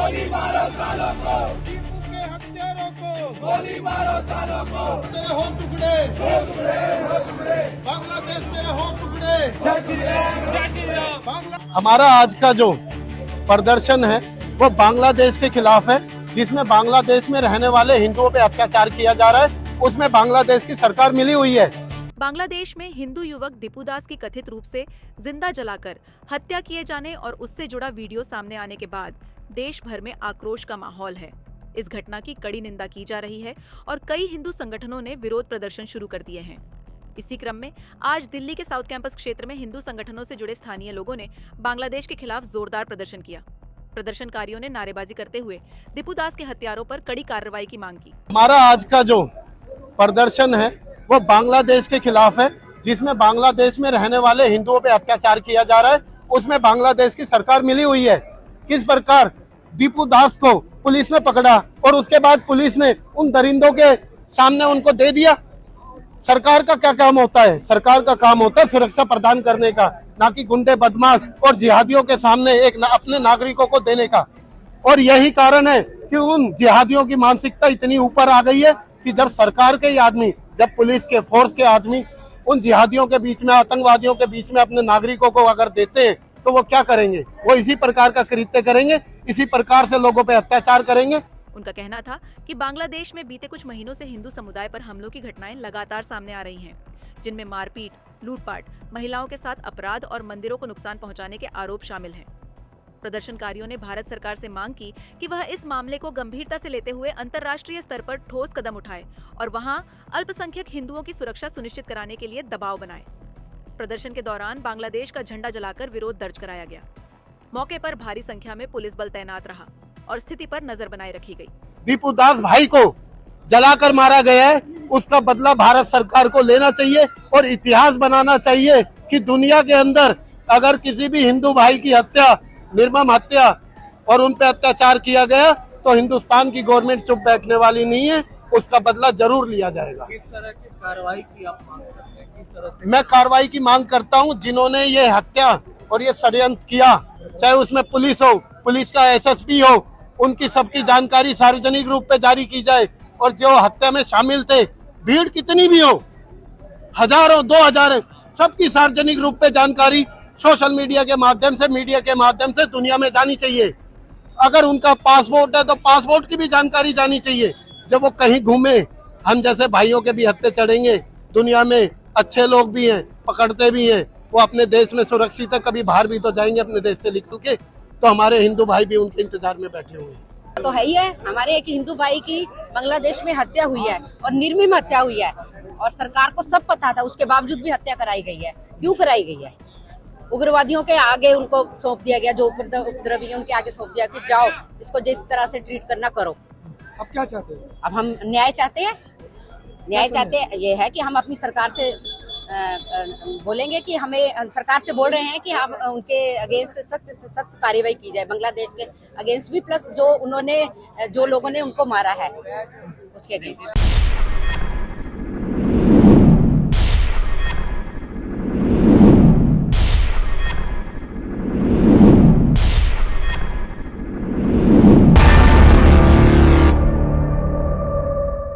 गोली मारो सालों को, टीपू के हत्यारों को, गोली मारो सालों को, तेरे हो टुकड़े, बांग्लादेश तेरे हो टुकड़े। जय श्री राम, जय श्री राम। हमारा आज का जो प्रदर्शन है वो बांग्लादेश के खिलाफ है, जिसमें बांग्लादेश में रहने वाले हिंदुओं पे अत्याचार किया जा रहा है। उसमें बांग्लादेश की सरकार मिली हुई है। बांग्लादेश में हिंदू युवक दीपू दास की कथित रूप से जिंदा जलाकर हत्या किए जाने और उससे जुड़ा वीडियो सामने आने के बाद देश भर में आक्रोश का माहौल है। इस घटना की कड़ी निंदा की जा रही है और कई हिंदू संगठनों ने विरोध प्रदर्शन शुरू कर दिए हैं। इसी क्रम में आज दिल्ली के साउथ कैंपस क्षेत्र में हिंदू संगठनों से जुड़े स्थानीय लोगों ने बांग्लादेश के खिलाफ जोरदार प्रदर्शन किया। प्रदर्शनकारियों ने नारेबाजी करते हुए दीपू दास के हत्यारों पर कड़ी कार्रवाई की मांग की। हमारा आज का जो प्रदर्शन है वो बांग्लादेश के खिलाफ है, जिसमें बांग्लादेश में रहने वाले हिंदुओं पे अत्याचार किया जा रहा है। उसमें बांग्लादेश की सरकार मिली हुई है। किस प्रकार दीपू दास को पुलिस ने पकड़ा और उसके बाद पुलिस ने उन दरिंदों के सामने उनको दे दिया। सरकार का क्या काम होता है? सरकार का काम होता है सुरक्षा प्रदान करने का, ना कि गुंडे बदमाश और जिहादियों के सामने अपने नागरिकों को देने का। और यही कारण है कि उन जिहादियों की मानसिकता इतनी ऊपर आ गई है कि जब सरकार के ही आदमी, जब पुलिस के फोर्स के आदमी उन जिहादियों के बीच में, आतंकवादियों के बीच में अपने नागरिकों को अगर देते हैं तो वो क्या करेंगे? वो इसी प्रकार का कृत्य करेंगे, इसी प्रकार से लोगों पे अत्याचार करेंगे। उनका कहना था कि बांग्लादेश में बीते कुछ महीनों से हिंदू समुदाय पर हमलों की घटनाएं लगातार सामने आ रही हैं, जिनमें मारपीट, लूटपाट, महिलाओं के साथ अपराध और मंदिरों को नुकसान पहुंचाने के आरोप शामिल हैं। प्रदर्शनकारियों ने भारत सरकार से मांग की कि वह इस मामले को गंभीरता से लेते हुए अंतर्राष्ट्रीय स्तर पर ठोस कदम उठाए और वहां अल्पसंख्यक हिंदुओं की सुरक्षा सुनिश्चित कराने के लिए दबाव बनाए। प्रदर्शन के दौरान बांग्लादेश का झंडा जलाकर विरोध दर्ज कराया गया। मौके पर भारी संख्या में पुलिस बल तैनात रहा और स्थिति पर नजर बनाए रखी गई। दीपू दास भाई को जलाकर मारा गया है, उसका बदला भारत सरकार को लेना चाहिए और इतिहास बनाना चाहिए कि दुनिया के अंदर अगर किसी भी हिंदू भाई की हत्या, निर्मम हत्या और उन पे अत्याचार किया गया तो हिंदुस्तान की गवर्नमेंट चुप बैठने वाली नहीं है, उसका बदला जरूर लिया जाएगा। किस तरह की कार्रवाई की आप मांग करते हैं? किस तरह से? मैं कार्रवाई की मांग करता हूं। जिन्होंने ये हत्या और ये षड्यंत्र किया, चाहे उसमें पुलिस हो, पुलिस का एसएसपी हो, उनकी सबकी जानकारी सार्वजनिक रूप पे जारी की जाए। और जो हत्या में शामिल थे, भीड़ कितनी भी हो, हजारों 2000, सबकी सार्वजनिक रूप पे जानकारी सोशल मीडिया के माध्यम से, मीडिया के माध्यम से दुनिया में जानी चाहिए। अगर उनका पासपोर्ट है तो पासपोर्ट की भी जानकारी जानी चाहिए। जब वो कहीं घूमे, हम जैसे भाइयों के भी हत्थे चढ़ेंगे। दुनिया में अच्छे लोग भी हैं, पकड़ते भी हैं, वो अपने देश में सुरक्षित है, कभी बाहर भी तो जाएंगे अपने देश से निकल के। तो हमारे हिंदू भाई भी उनके इंतजार में बैठे हुए हैं। तो है ही है, हमारे एक हिंदू भाई की बांग्लादेश में हत्या हुई है और निर्मम हत्या हुई है और सरकार को सब पता था, उसके बावजूद भी हत्या कराई गई है। क्यों कराई गई है? उग्रवादियों के आगे उनको सौंप दिया गया, जो उपद्रवी है उनके आगे सौंप दिया कि जाओ इसको जिस तरह से ट्रीट करना करो। अब क्या चाहते हैं? अब हम न्याय चाहते हैं। न्याय चाहते हैं ये है कि हम अपनी सरकार से बोलेंगे कि हमें, सरकार से बोल रहे हैं कि हम उनके अगेंस्ट सख्त से सख्त कार्रवाई की जाए, बांग्लादेश के अगेंस्ट भी, प्लस जो लोगों ने उनको मारा है उसके अगेंस्ट।